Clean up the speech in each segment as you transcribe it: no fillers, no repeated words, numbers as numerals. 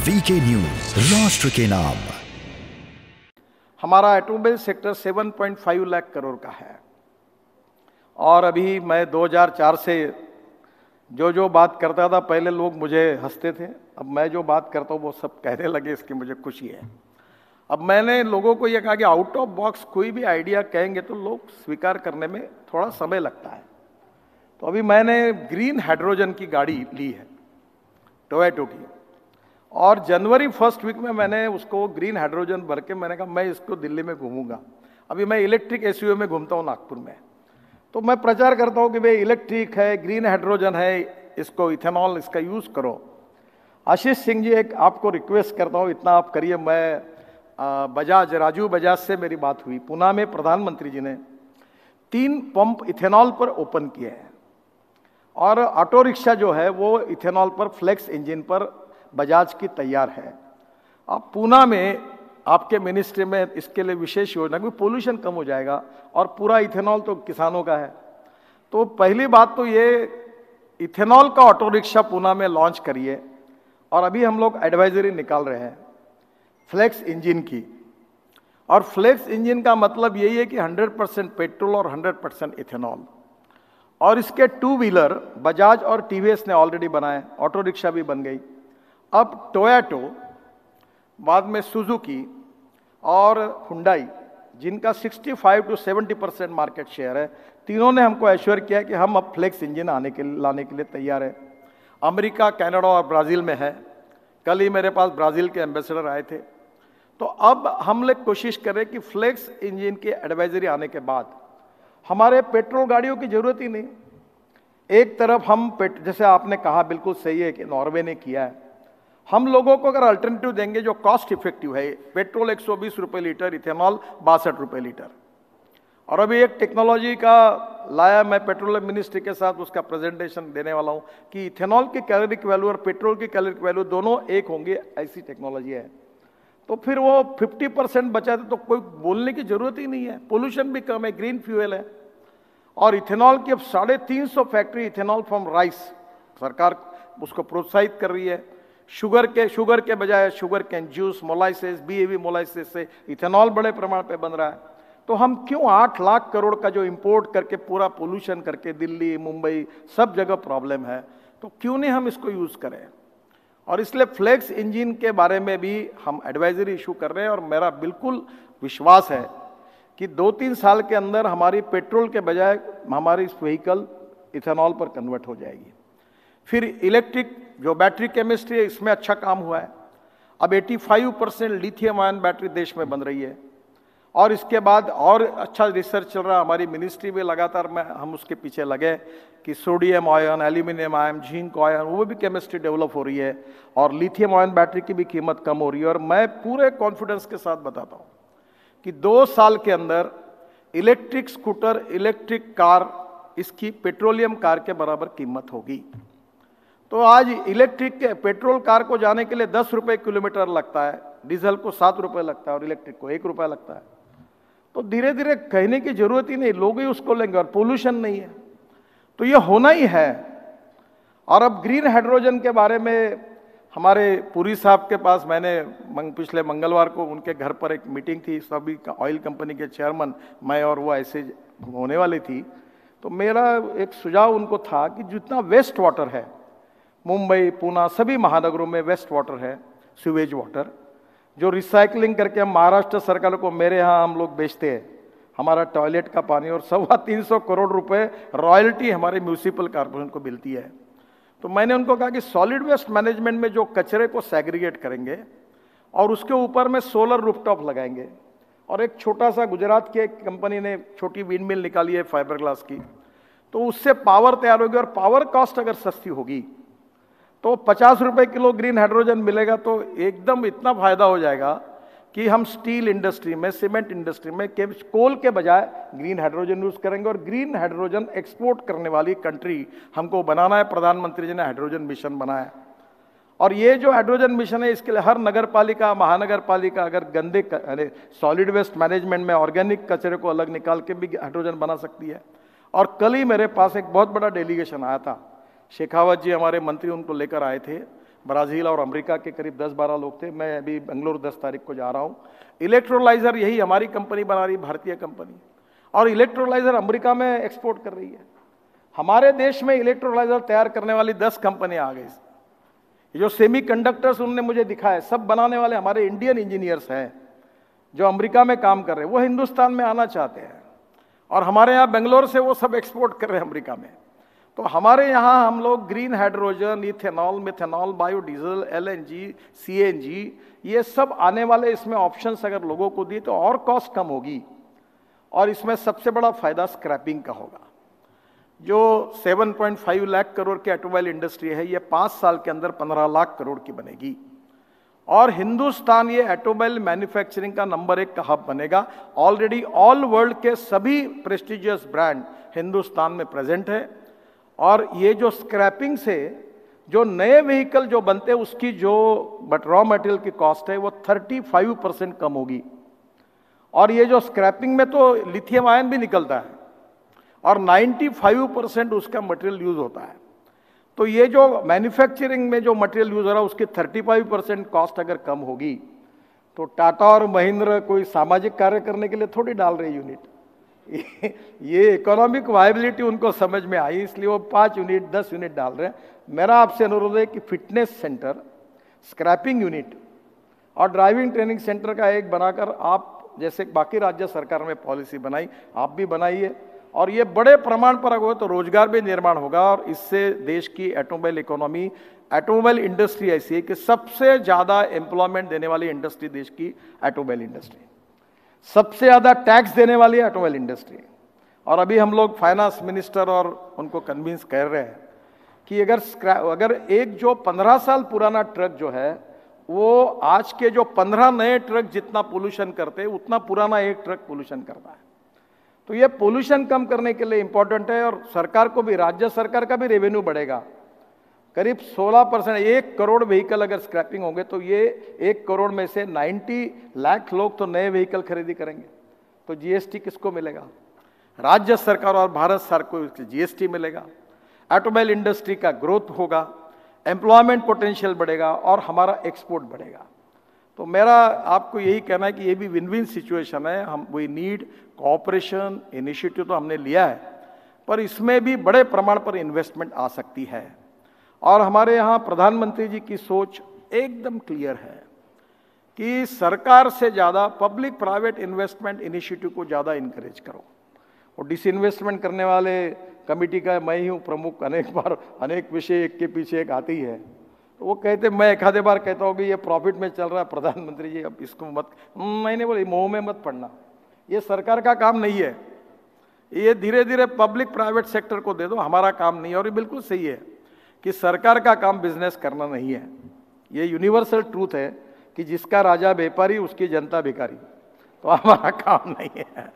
VK news, राष्ट्र के नाम। हमारा ऑटोमोबाइल सेक्टर 7.5 लाख करोड़ का है और अभी मैं 2004 से जो बात करता था, पहले लोग मुझे हंसते थे, अब मैं जो बात करता हूँ वो सब कहने लगे, इसकी मुझे खुशी है। अब मैंने लोगों को यह कहा कि आउट ऑफ बॉक्स कोई भी आइडिया कहेंगे तो लोग स्वीकार करने में थोड़ा समय लगता है। तो अभी मैंने ग्रीन हाइड्रोजन की गाड़ी ली है टोयोटा की, और जनवरी फर्स्ट वीक में मैंने उसको ग्रीन हाइड्रोजन भर के मैंने कहा मैं इसको दिल्ली में घूमूंगा। अभी मैं इलेक्ट्रिक एसयूवी में घूमता हूँ नागपुर में, तो मैं प्रचार करता हूँ कि भाई इलेक्ट्रिक है, ग्रीन हाइड्रोजन है, इसको इथेनॉल इसका यूज़ करो। आशीष सिंह जी, एक आपको रिक्वेस्ट करता हूँ, इतना आप करिए। मैं राजू बजाज से मेरी बात हुई, पुणे में प्रधानमंत्री जी ने 3 पंप इथेनॉल पर ओपन किए हैं और ऑटो रिक्शा जो है वो इथेनॉल पर फ्लेक्स इंजन पर बजाज की तैयार है। अब पुणे में आपके मिनिस्ट्री में इसके लिए विशेष योजना, क्योंकि पोल्यूशन कम हो जाएगा और पूरा इथेनॉल तो किसानों का है। तो पहली बात तो ये इथेनॉल का ऑटो रिक्शा पुणे में लॉन्च करिए, और अभी हम लोग एडवाइजरी निकाल रहे हैं फ्लेक्स इंजन की। और फ्लेक्स इंजन का मतलब यही है कि 100% पेट्रोल और 100% इथेनॉल। और इसके 2 व्हीलर बजाज और टीवीएस ने ऑलरेडी बनाए, ऑटो रिक्शा भी बन गई। अब टोयोटा, बाद में सुजुकी और हुंडई, जिनका 65 to 70% मार्केट शेयर है, तीनों ने हमको एश्योर किया कि हम अब फ्लेक्स इंजन लाने के लिए तैयार है। अमेरिका, कनाडा और ब्राज़ील में है। कल ही मेरे पास ब्राज़ील के एम्बेसडर आए थे। तो अब हम लोग कोशिश करें कि फ्लेक्स इंजन की एडवाइजरी आने के बाद हमारे पेट्रोल गाड़ियों की जरूरत ही नहीं। एक तरफ हम जैसे आपने कहा, बिल्कुल सही है कि नॉर्वे ने किया है, हम लोगों को अगर अल्टरनेटिव देंगे जो कॉस्ट इफेक्टिव है, पेट्रोल 120 रुपये लीटर, इथेनॉल 62 रुपये लीटर। और अभी एक टेक्नोलॉजी का लाया, मैं पेट्रोलियम मिनिस्ट्री के साथ उसका प्रेजेंटेशन देने वाला हूं कि इथेनॉल की कैलोरिक वैल्यू और पेट्रोल की कैलोरिक वैल्यू दोनों एक होंगे, ऐसी टेक्नोलॉजी है। तो फिर वो 50% बचा तो कोई बोलने की जरूरत ही नहीं है, पोल्यूशन भी कम है, ग्रीन फ्यूल है। और इथेनॉल की अब 350 फैक्ट्री इथेनॉल फ्रॉम राइस, सरकार उसको प्रोत्साहित कर रही है। शुगर के बजाय शुगर कैन जूस, मोलाइसेस, बीएवी मोलाइसेस से इथेनॉल बड़े प्रमाण पे बन रहा है। तो हम क्यों 8 लाख करोड़ का जो इंपोर्ट करके पूरा पोल्यूशन करके, दिल्ली, मुंबई सब जगह प्रॉब्लम है, तो क्यों नहीं हम इसको यूज करें। और इसलिए फ्लेक्स इंजन के बारे में भी हम एडवाइजरी इशू कर रहे हैं, और मेरा बिल्कुल विश्वास है कि 2-3 साल के अंदर हमारी पेट्रोल के बजाय हमारी व्हीकल इथेनॉल पर कन्वर्ट हो जाएगी। फिर इलेक्ट्रिक जो बैटरी केमिस्ट्री है, इसमें अच्छा काम हुआ है। अब 85% लिथियम आयन बैटरी देश में बन रही है, और इसके बाद और अच्छा रिसर्च चल रहा है। हमारी मिनिस्ट्री में लगातार हम उसके पीछे लगे कि sodium ion, aluminium ion, zinc ion, वो भी केमिस्ट्री डेवलप हो रही है, और लिथियम आयन बैटरी की भी कीमत कम हो रही है। और मैं पूरे कॉन्फिडेंस के साथ बताता हूँ कि 2 साल के अंदर इलेक्ट्रिक स्कूटर, इलेक्ट्रिक कार, इसकी पेट्रोलियम कार के बराबर कीमत होगी। तो आज इलेक्ट्रिक के पेट्रोल कार को जाने के लिए 10 रुपये किलोमीटर लगता है, डीजल को 7 रुपये लगता है और इलेक्ट्रिक को 1 रुपया लगता है। तो धीरे धीरे कहने की जरूरत ही नहीं, लोग ही उसको लेंगे, और पोल्यूशन नहीं है, तो ये होना ही है। और अब ग्रीन हाइड्रोजन के बारे में हमारे पुरी साहब के पास मैंने पिछले मंगलवार को उनके घर पर एक मीटिंग थी, सभी ऑयल कंपनी के चेयरमैन, मैं और वो ऐसे होने वाली थी। तो मेरा एक सुझाव उनको था कि जितना वेस्ट वाटर है, मुंबई, पुणे, सभी महानगरों में वेस्ट वाटर है, सीवेज वाटर, जो रिसाइकलिंग करके हम महाराष्ट्र सरकार को, मेरे यहाँ हम लोग बेचते हैं हमारा टॉयलेट का पानी, और 325 करोड़ रुपए रॉयल्टी हमारे म्यूनिसिपल कॉर्पोरेशन को मिलती है। तो मैंने उनको कहा कि सॉलिड वेस्ट मैनेजमेंट में जो कचरे को सेग्रीगेट करेंगे और उसके ऊपर में सोलर रूफटॉप लगाएंगे। और एक छोटा सा गुजरात की एक कंपनी ने छोटी विंड मिल निकाली है फाइबर ग्लास की, तो उससे पावर तैयार होगी, और पावर कॉस्ट अगर सस्ती होगी तो 50 रुपये किलो ग्रीन हाइड्रोजन मिलेगा, तो एकदम इतना फायदा हो जाएगा कि हम स्टील इंडस्ट्री में, सीमेंट इंडस्ट्री में कोल के बजाय ग्रीन हाइड्रोजन यूज करेंगे। और ग्रीन हाइड्रोजन एक्सपोर्ट करने वाली कंट्री हमको बनाना है। प्रधानमंत्री जी ने हाइड्रोजन मिशन बनाया, और ये जो हाइड्रोजन मिशन है, इसके लिए हर नगर पालिका, महानगर पालिका अगर गंदे सॉलिड वेस्ट मैनेजमेंट में ऑर्गेनिक कचरे को अलग निकाल के भी हाइड्रोजन बना सकती है। और कल ही मेरे पास एक बहुत बड़ा डेलीगेशन आया था, शेखावत जी हमारे मंत्री उनको लेकर आए थे। ब्राज़ील और अमेरिका के करीब 10-12 लोग थे। मैं अभी बेंगलुरु 10 तारीख को जा रहा हूँ। इलेक्ट्रोलाइज़र यही हमारी कंपनी बना रही, भारतीय कंपनी, और इलेक्ट्रोलाइज़र अमेरिका में एक्सपोर्ट कर रही है। हमारे देश में इलेक्ट्रोलाइज़र तैयार करने वाली 10 कंपनियां आ गई। ये जो सेमीकंडक्टर्स उन्होंने मुझे दिखाए, सब बनाने वाले हमारे इंडियन इंजीनियर्स हैं जो अमेरिका में काम कर रहे हैं। वो हिंदुस्तान में आना चाहते हैं और हमारे यहाँ बेंगलोर से वो सब एक्सपोर्ट कर रहे हैं अमेरिका में। तो हमारे यहाँ हम लोग green hydrogen, ethanol, methanol, biodiesel, LNG, CNG, ये सब आने वाले इसमें ऑप्शंस अगर लोगों को दिए तो और कॉस्ट कम होगी। और इसमें सबसे बड़ा फायदा स्क्रैपिंग का होगा। जो 7.5 लाख करोड़ की ऑटोमोबाइल इंडस्ट्री है, ये 5 साल के अंदर 15 लाख करोड़ की बनेगी और हिंदुस्तान ये ऑटोमोबाइल मैन्युफैक्चरिंग का नंबर 1 का हब बनेगा। ऑलरेडी ऑल वर्ल्ड के सभी प्रेस्टिजियस ब्रांड हिंदुस्तान में प्रेजेंट है और ये जो स्क्रैपिंग से जो नए व्हीकल जो बनते हैं उसकी जो रॉ मटेरियल की कॉस्ट है वो 35% कम होगी। और ये जो स्क्रैपिंग में तो लिथियम आयन भी निकलता है और 95% उसका मटेरियल यूज होता है। तो ये जो मैन्युफैक्चरिंग में जो मटेरियल यूज हो रहा है उसकी 35% कॉस्ट अगर कम होगी तो टाटा और महिंद्रा कोई सामाजिक कार्य करने के लिए थोड़ी डाल रहे यूनिट। ये इकोनॉमिक वायबिलिटी उनको समझ में आई, इसलिए वो 5 यूनिट 10 यूनिट डाल रहे हैं। मेरा आपसे अनुरोध है कि फिटनेस सेंटर, स्क्रैपिंग यूनिट और ड्राइविंग ट्रेनिंग सेंटर का एक बनाकर आप जैसे बाकी राज्य सरकार में पॉलिसी बनाई, आप भी बनाइए और ये बड़े प्रमाण पर अगर हो तो रोजगार भी निर्माण होगा और इससे देश की ऑटोमोबाइल इकोनॉमी, ऑटोमोबाइल इंडस्ट्री ऐसी है कि सबसे ज्यादा एम्प्लॉयमेंट देने वाली इंडस्ट्री देश की ऑटोमोबाइल इंडस्ट्री, सबसे ज्यादा टैक्स देने वाली ऑटोमोबाइल इंडस्ट्री। और अभी हम लोग फाइनेंस मिनिस्टर और उनको कन्विंस कर रहे हैं कि अगर एक जो 15 साल पुराना ट्रक जो है वो आज के जो 15 नए ट्रक जितना पोल्यूशन करते हैं उतना पुराना एक ट्रक पोल्यूशन करता है। तो ये पोल्यूशन कम करने के लिए इंपॉर्टेंट है और सरकार को भी, राज्य सरकार का भी रेवेन्यू बढ़ेगा। करीब 16%, 1 करोड़ व्हीकल अगर स्क्रैपिंग होंगे तो ये 1 करोड़ में से 90 लाख लोग तो नए व्हीकल खरीदी करेंगे। तो GST किसको मिलेगा? राज्य सरकार और भारत सरकार को GST मिलेगा। ऑटोमोबाइल इंडस्ट्री का ग्रोथ होगा, एम्प्लॉयमेंट पोटेंशियल बढ़ेगा और हमारा एक्सपोर्ट बढ़ेगा। तो मेरा आपको यही कहना है कि ये भी विन विन सिचुएशन है। हम वी नीड कोऑपरेशन, इनिशिएटिव तो हमने लिया है पर इसमें भी बड़े प्रमाण पर इन्वेस्टमेंट आ सकती है। और हमारे यहाँ प्रधानमंत्री जी की सोच एकदम क्लियर है कि सरकार से ज़्यादा पब्लिक प्राइवेट इन्वेस्टमेंट इनिशिएटिव को ज़्यादा इनकरेज करो। और डिसइन्वेस्टमेंट करने वाले कमेटी का मैं ही हूँ प्रमुख, अनेक बार अनेक विषय एक के पीछे एक आती है। तो वो कहते, मैं एक आधे बार कहता हूँ कि ये प्रॉफिट में चल रहा है प्रधानमंत्री जी, अब इसको मत, मैंने बोला मोह में मत पड़ना, ये सरकार का काम नहीं है, ये धीरे धीरे पब्लिक प्राइवेट सेक्टर को दे दो, हमारा काम नहीं है। और ये बिल्कुल सही है कि सरकार का काम बिजनेस करना नहीं है। ये यूनिवर्सल ट्रूथ है कि जिसका राजा व्यापारी उसकी जनता भिखारी। तो हमारा काम नहीं है।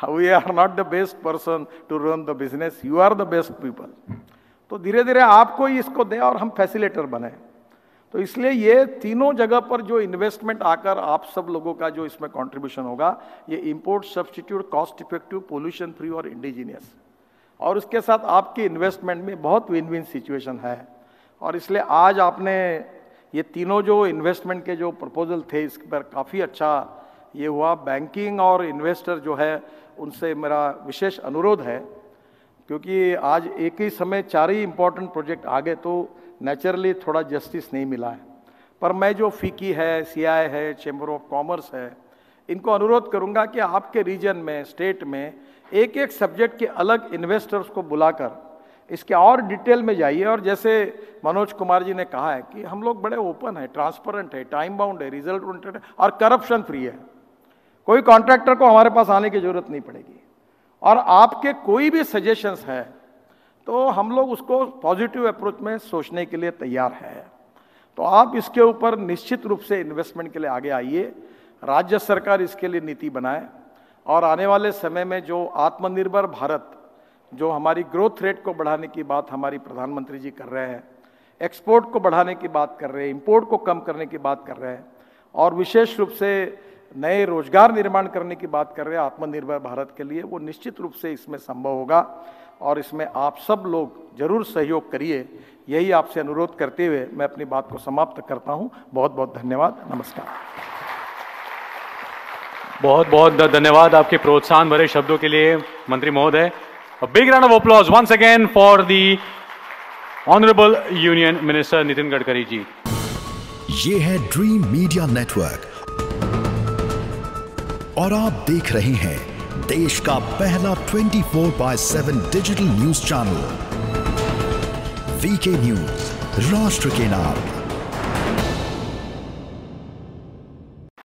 We are not the best person to run the business, you are the best people. तो धीरे धीरे आपको ही इसको दे और हम फैसिलिटेटर बने। तो इसलिए ये तीनों जगह पर जो इन्वेस्टमेंट आकर आप सब लोगों का जो इसमें कंट्रीब्यूशन होगा, ये import substitute, cost effective, pollution free और इंडिजीनियस, और उसके साथ आपकी इन्वेस्टमेंट में बहुत विन विन सिचुएशन है। और इसलिए आज आपने ये तीनों जो इन्वेस्टमेंट के जो प्रपोजल थे इस पर काफ़ी अच्छा ये हुआ। बैंकिंग और इन्वेस्टर जो है उनसे मेरा विशेष अनुरोध है, क्योंकि आज एक ही समय 4 ही इंपॉर्टेंट प्रोजेक्ट आ गए तो नेचुरली थोड़ा जस्टिस नहीं मिला है। पर मैं जो फीकी है, CI है, चैम्बर ऑफ कॉमर्स है, इनको अनुरोध करूंगा कि आपके रीजन में, स्टेट में एक एक सब्जेक्ट के अलग इन्वेस्टर्स को बुलाकर इसके और डिटेल में जाइए। और जैसे मनोज कुमार जी ने कहा है कि हम लोग बड़े ओपन है, ट्रांसपेरेंट है, टाइम बाउंड है, रिजल्ट ओरिएंटेड है और करप्शन फ्री है। कोई कॉन्ट्रैक्टर को हमारे पास आने की जरूरत नहीं पड़ेगी। और आपके कोई भी सजेशंस है तो हम लोग उसको पॉजिटिव अप्रोच में सोचने के लिए तैयार है। तो आप इसके ऊपर निश्चित रूप से इन्वेस्टमेंट के लिए आगे आइए, राज्य सरकार इसके लिए नीति बनाए और आने वाले समय में जो आत्मनिर्भर भारत, जो हमारी ग्रोथ रेट को बढ़ाने की बात हमारी प्रधानमंत्री जी कर रहे हैं, एक्सपोर्ट को बढ़ाने की बात कर रहे हैं, इंपोर्ट को कम करने की बात कर रहे हैं और विशेष रूप से नए रोजगार निर्माण करने की बात कर रहे हैं आत्मनिर्भर भारत के लिए, वो निश्चित रूप से इसमें संभव होगा। और इसमें आप सब लोग जरूर सहयोग करिए, यही आपसे अनुरोध करते हुए मैं अपनी बात को समाप्त करता हूं। बहुत बहुत धन्यवाद, नमस्कार। बहुत बहुत धन्यवाद आपके प्रोत्साहन भरे शब्दों के लिए मंत्री महोदय। A big round of applause once again for the Honorable Union Minister Nitin Gadkari ji. ये है ड्रीम मीडिया नेटवर्क और आप देख रहे हैं देश का पहला 24/7 digital news channel VK news, राष्ट्र के नाम।